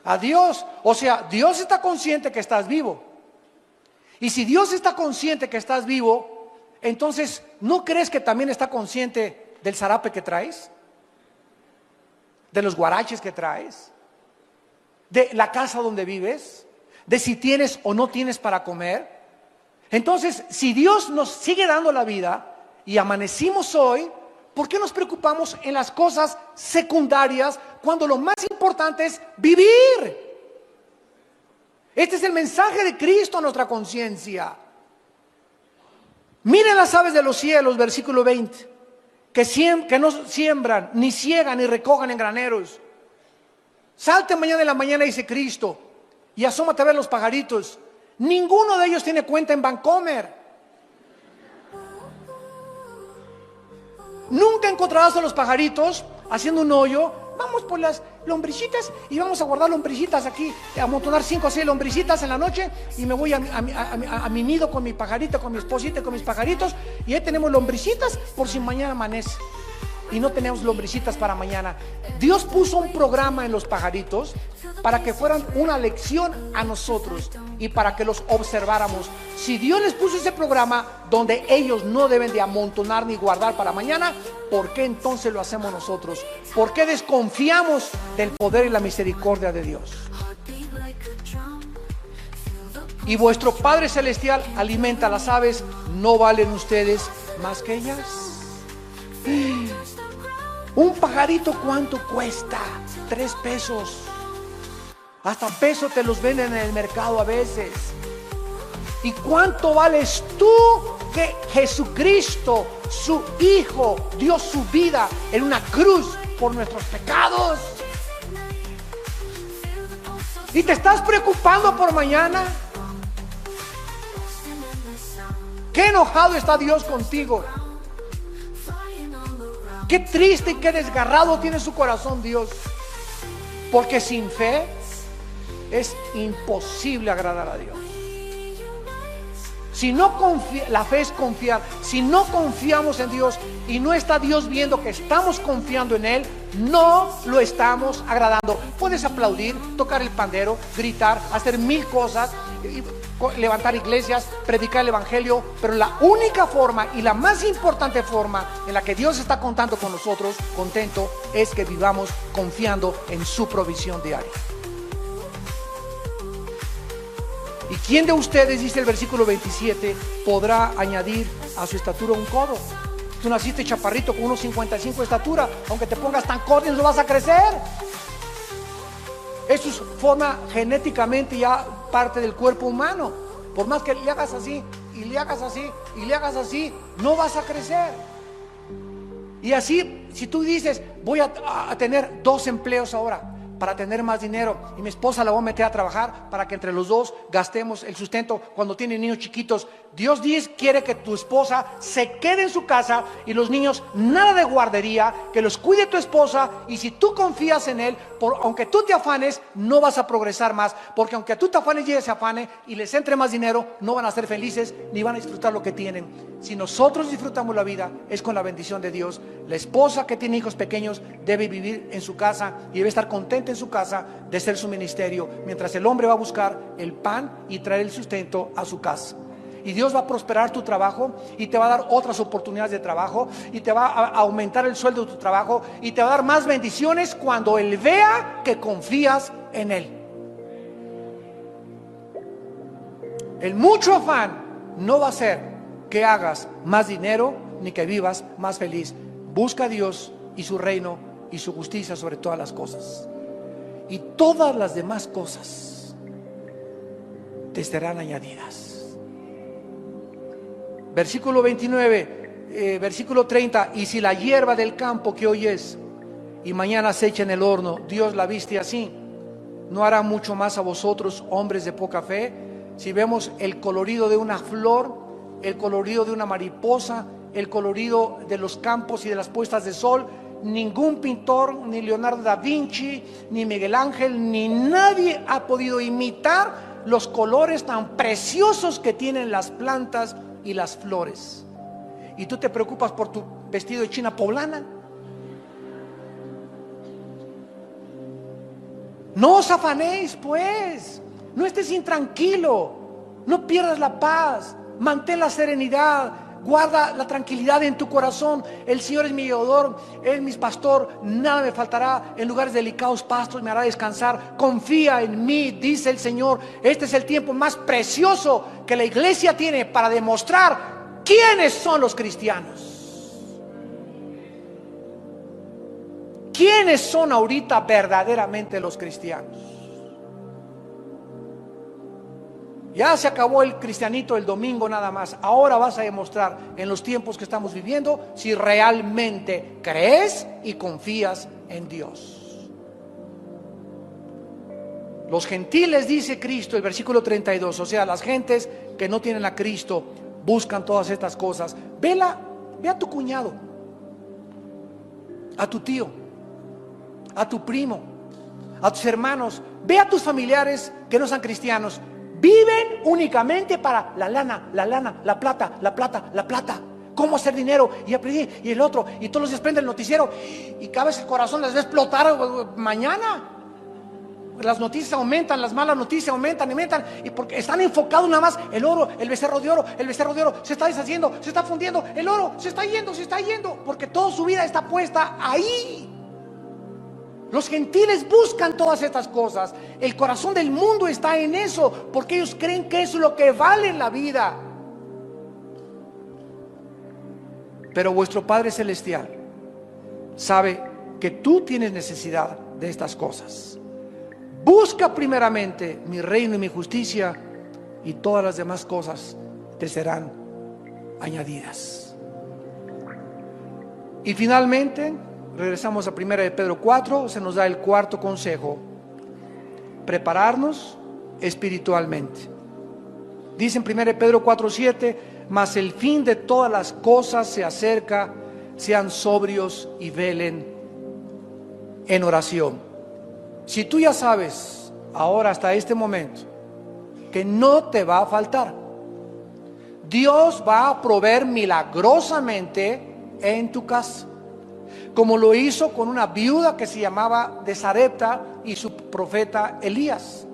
a Dios. O sea, Dios está consciente que estás vivo. Y si Dios está consciente que estás vivo, entonces, ¿no crees que también está consciente del zarape que traes? De los guaraches que traes, de la casa donde vives, de si tienes o no tienes para comer. Entonces, si Dios nos sigue dando la vida y amanecimos hoy, ¿por qué nos preocupamos en las cosas secundarias cuando lo más importante es vivir? Este es el mensaje de Cristo a nuestra conciencia. Miren las aves de los cielos, versículo 20, que no siembran, ni ciegan, ni recojan en graneros. Salte mañana en la mañana, dice Cristo, y asómate a ver los pajaritos. Ninguno de ellos tiene cuenta en Bancomer. Nunca encontrarás a los pajaritos haciendo un hoyo. Vamos por las lombricitas y vamos a guardar lombricitas aquí, a amontonar 5 o 6 lombricitas en la noche, y me voy a mi nido con mi pajarita, con mi esposita, con mis pajaritos, y ahí tenemos lombricitas por si mañana amanece y no tenemos lombricitas para mañana. Dios puso un programa en los pajaritos para que fueran una lección a nosotros y para que los observáramos. Si Dios les puso ese programa donde ellos no deben de amontonar ni guardar para mañana, ¿por qué entonces lo hacemos nosotros? ¿Por qué desconfiamos del poder y la misericordia de Dios? Y vuestro Padre Celestial alimenta a las aves, ¿no valen ustedes más que ellas? Un pajarito, ¿cuánto cuesta? 3 pesos. Hasta peso te los venden en el mercado a veces. ¿Y cuánto vales tú que Jesucristo, su Hijo, dio su vida en una cruz por nuestros pecados? ¿Y te estás preocupando por mañana? ¿Qué enojado está Dios contigo? Qué triste y qué desgarrado tiene su corazón Dios. Porque sin fe es imposible agradar a Dios. Si no la fe es confiar. Si no confiamos en Dios y no está Dios viendo que estamos confiando en Él, no lo estamos agradando. Puedes aplaudir, tocar el pandero, gritar, hacer 1000 cosas, levantar iglesias, predicar el evangelio, pero la única forma y la más importante forma en la que Dios está contando con nosotros, contento, es que vivamos confiando en su provisión diaria. ¿Y quién de ustedes, dice el versículo 27, podrá añadir a su estatura un codo? Tú naciste chaparrito con unos 55 de estatura, aunque te pongas tan corto no vas a crecer. Eso forma genéticamente ya parte del cuerpo humano. Por más que le hagas así, y le hagas así, y le hagas así, no vas a crecer. Y así, si tú dices, voy a tener 2 empleos ahora, para tener más dinero, y mi esposa la voy a meter a trabajar para que entre los dos gastemos el sustento cuando tienen niños chiquitos. Dios quiere que tu esposa se quede en su casa y los niños nada de guardería, que los cuide tu esposa, y si tú confías en Él, aunque tú te afanes, no vas a progresar más, porque aunque tú te afanes y ella se afane y les entre más dinero, no van a ser felices ni van a disfrutar lo que tienen. Si nosotros disfrutamos la vida, es con la bendición de Dios. La esposa que tiene hijos pequeños debe vivir en su casa y debe estar contenta en su casa de ser su ministerio, mientras el hombre va a buscar el pan y traer el sustento a su casa. Y Dios va a prosperar tu trabajo y te va a dar otras oportunidades de trabajo y te va a aumentar el sueldo de tu trabajo y te va a dar más bendiciones cuando Él vea que confías en Él. El mucho afán no va a hacer que hagas más dinero ni que vivas más feliz. Busca a Dios y su reino y su justicia sobre todas las cosas, y todas las demás cosas te serán añadidas. Versículo 29, versículo 30, y si la hierba del campo que hoy es y mañana se echa en el horno, Dios la viste así, ¿no hará mucho más a vosotros, hombres de poca fe? Si vemos el colorido de una flor, el colorido de una mariposa, el colorido de los campos y de las puestas de sol, ningún pintor, ni Leonardo da Vinci, ni Miguel Ángel, ni nadie ha podido imitar los colores tan preciosos que tienen las plantas y las flores. Y tú te preocupas por tu vestido de china poblana. No os afanéis, pues, no estés intranquilo, no pierdas la paz, mantén la serenidad, guarda la tranquilidad en tu corazón. El Señor es mi guiador, Él es mi pastor, nada me faltará. En lugares delicados pastos me hará descansar. Confía en mí, dice el Señor. Este es el tiempo más precioso que la iglesia tiene para demostrar quiénes son los cristianos. ¿Quiénes son ahorita verdaderamente los cristianos? Ya se acabó el cristianito el domingo nada más. Ahora vas a demostrar en los tiempos que estamos viviendo si realmente crees y confías en Dios. Los gentiles, dice Cristo, el versículo 32, o sea, las gentes que no tienen a Cristo buscan todas estas cosas. Ve a tu cuñado, a tu tío, a tu primo, a tus hermanos, ve a tus familiares que no sean cristianos. Viven únicamente para la lana, la plata. Cómo hacer dinero y aprender, y el otro, y todos los días prende el noticiero y cada vez el corazón les va a explotar mañana. Las noticias aumentan, las malas noticias aumentan, y porque están enfocados nada más el oro, el becerro de oro se está deshaciendo, se está fundiendo, el oro se está yendo, porque toda su vida está puesta ahí. Los gentiles buscan todas estas cosas. El corazón del mundo está en eso, porque ellos creen que eso es lo que vale en la vida. Pero vuestro Padre Celestial sabe que tú tienes necesidad de estas cosas. Busca primeramente mi reino y mi justicia, y todas las demás cosas te serán añadidas. Y finalmente, regresamos a 1 de Pedro 4, se nos da el cuarto consejo: prepararnos espiritualmente. Dice en 1 de Pedro 4:7, mas el fin de todas las cosas se acerca, sean sobrios y velen en oración. Si tú ya sabes ahora hasta este momento que no te va a faltar, Dios va a proveer milagrosamente en tu casa, como lo hizo con una viuda que se llamaba de Sarepta y su profeta Elías.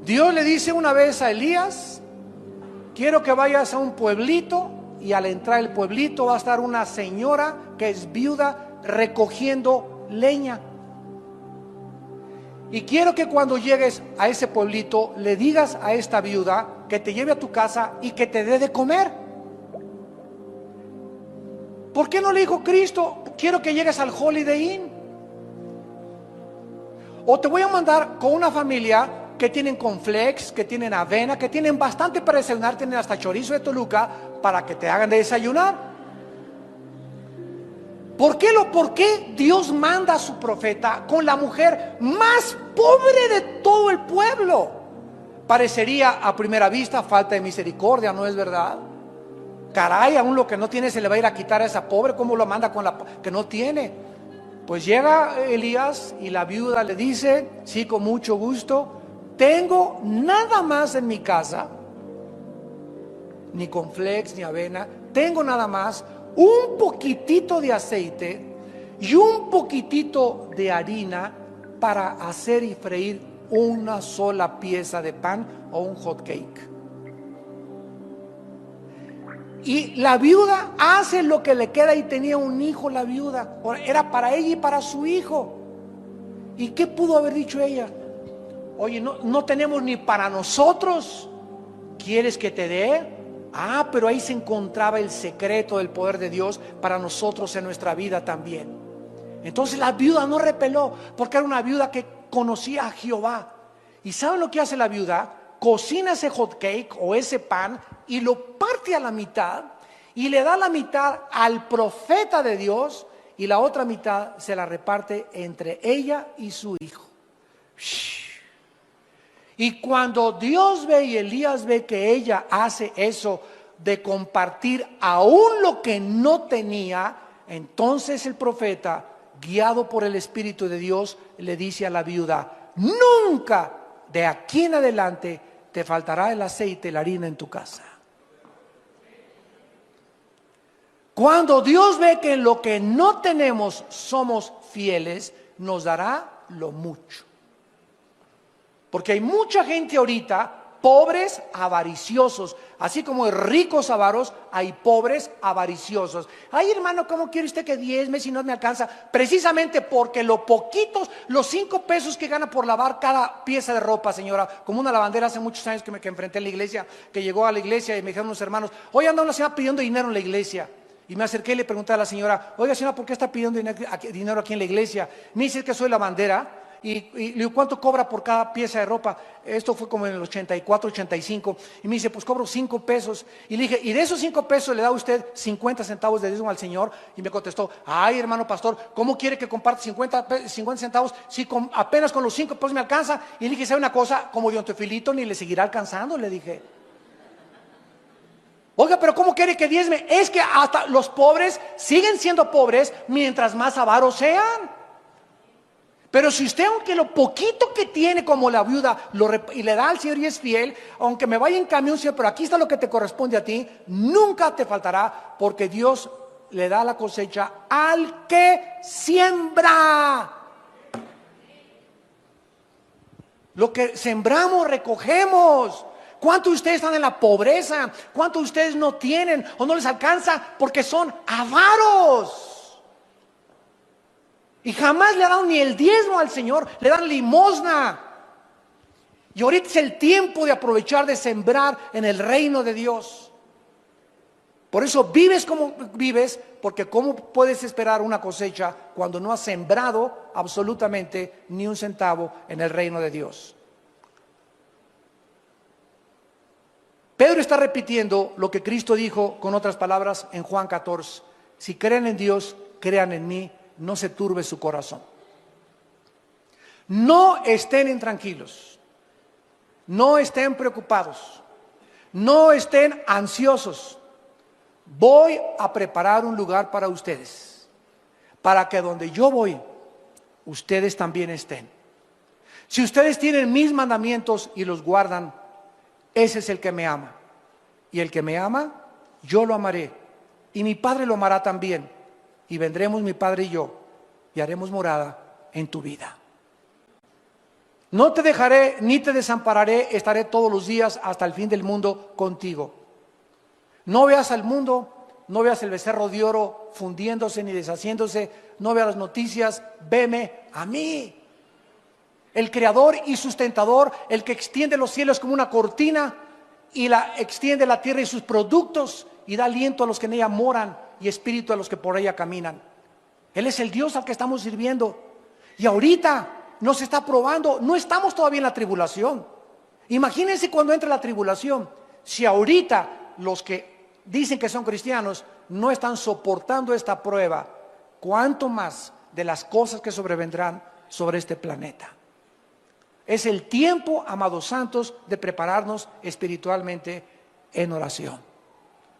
Dios le dice una vez a Elías: quiero que vayas a un pueblito, y al entrar al pueblito va a estar una señora que es viuda recogiendo leña. Y quiero que cuando llegues a ese pueblito le digas a esta viuda que te lleve a tu casa y que te dé de comer. ¿Por qué no le dijo Cristo: quiero que llegues al Holiday Inn? O te voy a mandar con una familia que tienen cornflakes, que tienen avena, que tienen bastante para desayunar, tienen hasta chorizo de Toluca para que te hagan de desayunar. ¿Por qué Dios manda a su profeta con la mujer más pobre de todo el pueblo? Parecería a primera vista falta de misericordia, ¿no es verdad? Caray, aún lo que no tiene se le va a ir a quitar a esa pobre. ¿Cómo lo manda con la que no tiene? Pues llega Elías y la viuda le dice: sí, con mucho gusto, tengo nada más en mi casa, ni cornflakes ni avena, tengo nada más un poquitito de aceite y un poquitito de harina para hacer y freír una sola pieza de pan o un hot cake. Y la viuda hace lo que le queda, y tenía un hijo la viuda, era para ella y para su hijo. ¿Y qué pudo haber dicho ella? Oye, no tenemos ni para nosotros, ¿quieres que te dé? Pero ahí se encontraba el secreto del poder de Dios para nosotros en nuestra vida también. Entonces la viuda no repeló, porque era una viuda que conocía a Jehová. ¿Y saben lo que hace la viuda? Cocina ese hot cake o ese pan y lo parte a la mitad y le da la mitad al profeta de Dios, y la otra mitad se la reparte entre ella y su hijo. Y cuando Dios ve y Elías ve que ella hace eso de compartir aún lo que no tenía, entonces el profeta, guiado por el Espíritu de Dios, le dice a la viuda: nunca de aquí en adelante te faltará el aceite y la harina en tu casa. Cuando Dios ve que en lo que no tenemos somos fieles, nos dará lo mucho. Porque hay mucha gente ahorita, pobres avariciosos, así como hay ricos avaros, hay pobres avariciosos. Ay, hermano, ¿cómo quiere usted que diezme si no me alcanza? Precisamente porque los 5 pesos que gana por lavar cada pieza de ropa, señora, como una lavandera hace muchos años que enfrenté en la iglesia, que llegó a la iglesia y me dijeron unos hermanos, hoy anda una señora pidiendo dinero en la iglesia. Y me acerqué y le pregunté a la señora, oiga señora, ¿por qué está pidiendo dinero aquí en la iglesia? Me dice que soy lavandera. Y le digo, ¿cuánto cobra por cada pieza de ropa? Esto fue como en el 84, 85. Y me dice, pues cobro 5 pesos. Y le dije, ¿y de esos 5 pesos le da usted 50 centavos de diezmo al Señor? Y me contestó, ay hermano pastor, ¿cómo quiere que comparte 50 centavos si apenas con los 5 pesos me alcanza? Y le dije, ¿sabe una cosa? Como Don Teofilito ni le seguirá alcanzando, le dije. Oiga, pero ¿cómo quiere que diezme? Es que hasta los pobres siguen siendo pobres mientras más avaros sean. Pero si usted, aunque lo poquito que tiene como la viuda, y le da al Señor y es fiel, aunque me vaya en camión, Señor, pero aquí está lo que te corresponde a ti, nunca te faltará, porque Dios le da la cosecha al que siembra. Lo que sembramos, recogemos. ¿Cuántos de ustedes están en la pobreza? ¿Cuántos de ustedes no tienen o no les alcanza porque son avaros? Y jamás le dan ni el diezmo al Señor, le dan limosna. Y ahorita es el tiempo de aprovechar de sembrar en el reino de Dios. Por eso vives como vives, porque ¿cómo puedes esperar una cosecha cuando no has sembrado absolutamente ni un centavo en el reino de Dios? Pedro está repitiendo lo que Cristo dijo con otras palabras en Juan 14. Si creen en Dios, crean en mí. No se turbe su corazón. No estén intranquilos, no estén preocupados, no estén ansiosos. Voy a preparar un lugar para ustedes, para que donde yo voy, ustedes también estén. Si ustedes tienen mis mandamientos y los guardan, ese es el que me ama. Y el que me ama, yo lo amaré. Y mi Padre lo amará también. Y vendremos mi Padre y yo, y haremos morada en tu vida. No te dejaré ni te desampararé, estaré todos los días hasta el fin del mundo contigo. No veas al mundo, no veas el becerro de oro fundiéndose ni deshaciéndose, no veas las noticias, veme a mí. El creador y sustentador, el que extiende los cielos como una cortina y extiende la tierra y sus productos y da aliento a los que en ella moran y espíritu a los que por ella caminan. Él es el Dios al que estamos sirviendo. Y ahorita nos está probando, no estamos todavía en la tribulación. Imagínense cuando entre la tribulación, si ahorita los que dicen que son cristianos no están soportando esta prueba, ¿cuánto más de las cosas que sobrevendrán sobre este planeta? Es el tiempo, amados santos, de prepararnos espiritualmente en oración,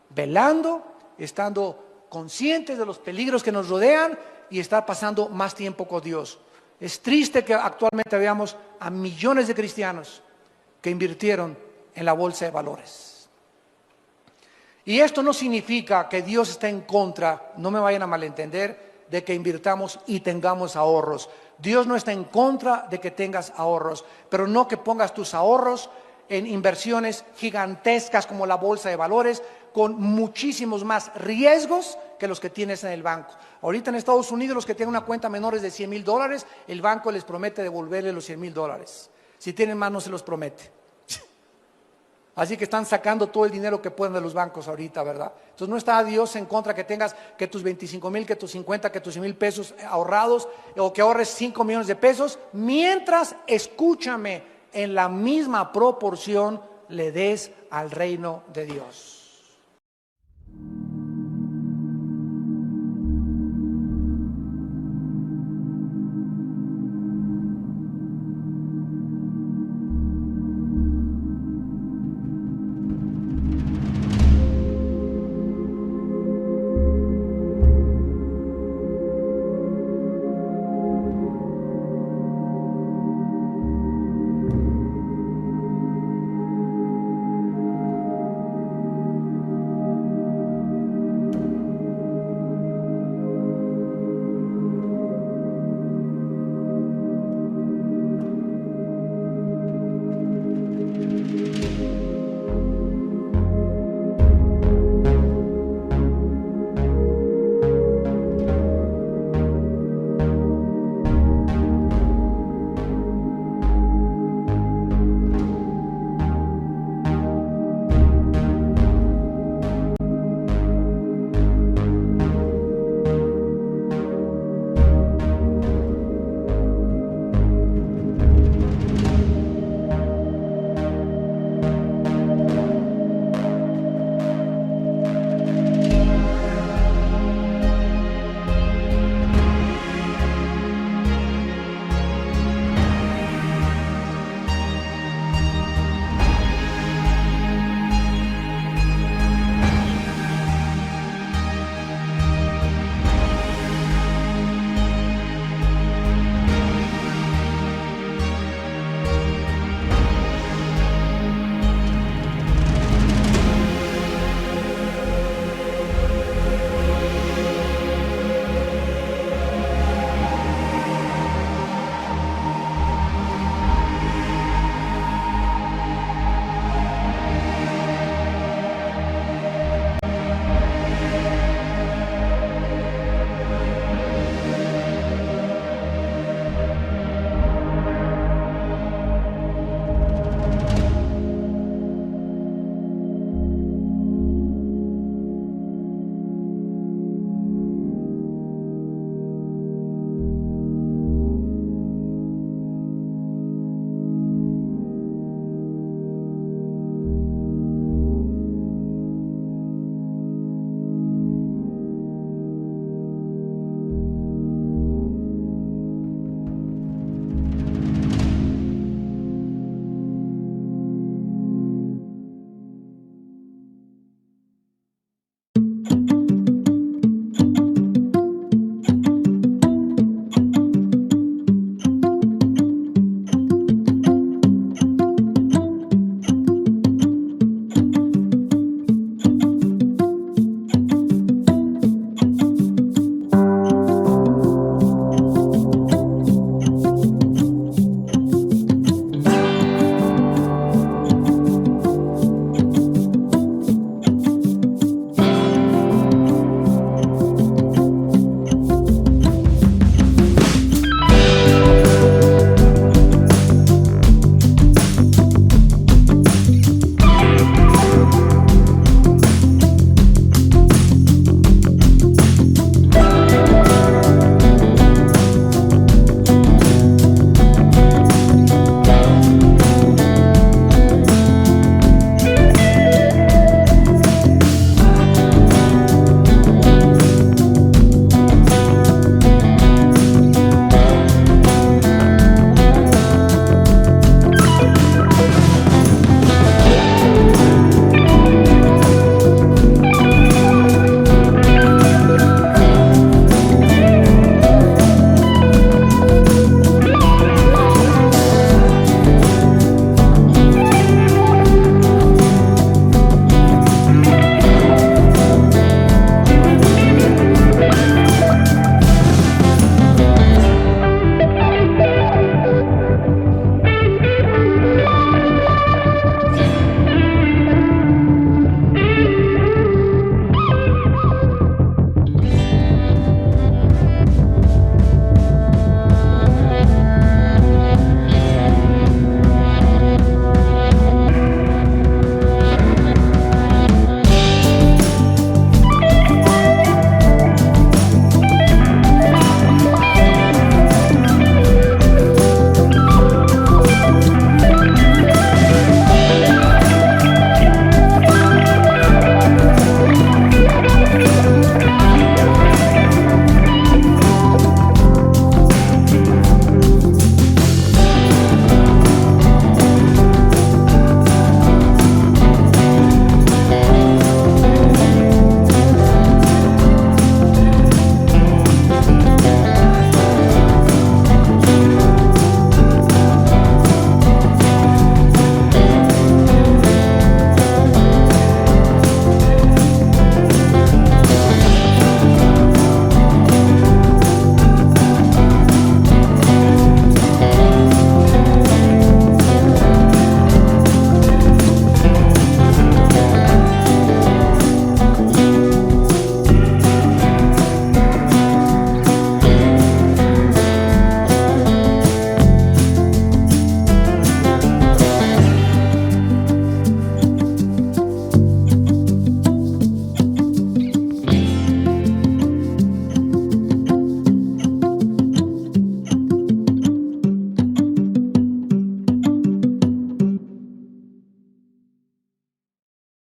velando, estando conscientes de los peligros que nos rodean y estar pasando más tiempo con Dios. Es triste que actualmente veamos a millones de cristianos que invirtieron en la bolsa de valores. Y esto no significa que Dios está en contra, no me vayan a malentender, de que invirtamos y tengamos ahorros. Dios no está en contra de que tengas ahorros, pero no que pongas tus ahorros en inversiones gigantescas como la bolsa de valores, con muchísimos más riesgos que los que tienes en el banco. Ahorita en Estados Unidos los que tienen una cuenta menores de $100,000, el banco les promete devolverle los $100,000. Si tienen más no se los promete. Así que están sacando todo el dinero que pueden de los bancos ahorita, ¿verdad? Entonces no está Dios en contra que tengas que tus 25,000, que tus 50, que tus 100,000 pesos ahorrados, o que ahorres 5 millones de pesos, mientras, escúchame, en la misma proporción le des al reino de Dios.